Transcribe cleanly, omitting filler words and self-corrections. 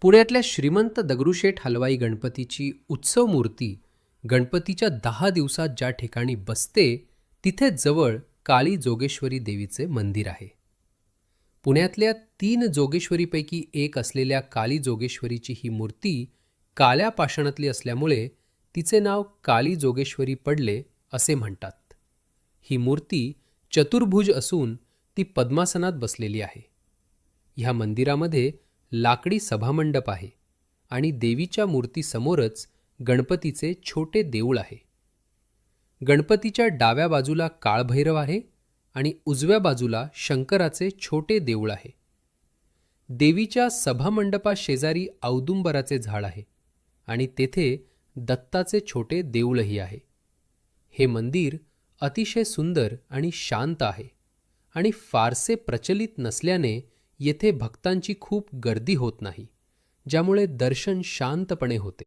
पुण्यातल्या श्रीमंत दगडूशेठ हलवाई गणपतीची उत्सव मूर्ती गणपतीच्या 10 दिवसात ज्या ठिकाणी बसते तिथे जवळ काली जोगेश्वरी देवीचे मंदिर आहे. पुण्यातल्या 3 जोगेश्वरीपैकी एक असलेल्या काली जोगेश्वरीची ही मूर्ती काल्या पाषाणातली असल्यामुळे तिचे नाव काली जोगेश्वरी पडले असे म्हणतात. ही मूर्ती चतुर्भुज असून ती पद्मासनात बसलेली आहे. ह्या मंदिरामध्ये लाकडी सभामंडप आहे आणि देवीच्या मूर्तीसमोरच गणपतीचे छोटे देऊळ आहे. गणपतीच्या डाव्या बाजूला काळभैरव आहे आणि उजव्या बाजूला शंकराचे छोटे देऊळ आहे. देवीच्या सभामंडपाशेजारी औदुंबराचे झाड आहे आणि तेथे दत्ताचे छोटे देऊळही आहे. हे मंदिर अतिशय सुंदर आणि शांत आहे आणि फारसे प्रचलित नसल्याने येथे भक्तांची खूप गर्दी होत नाही, ज्यामुळे दर्शन शांतपणे होते.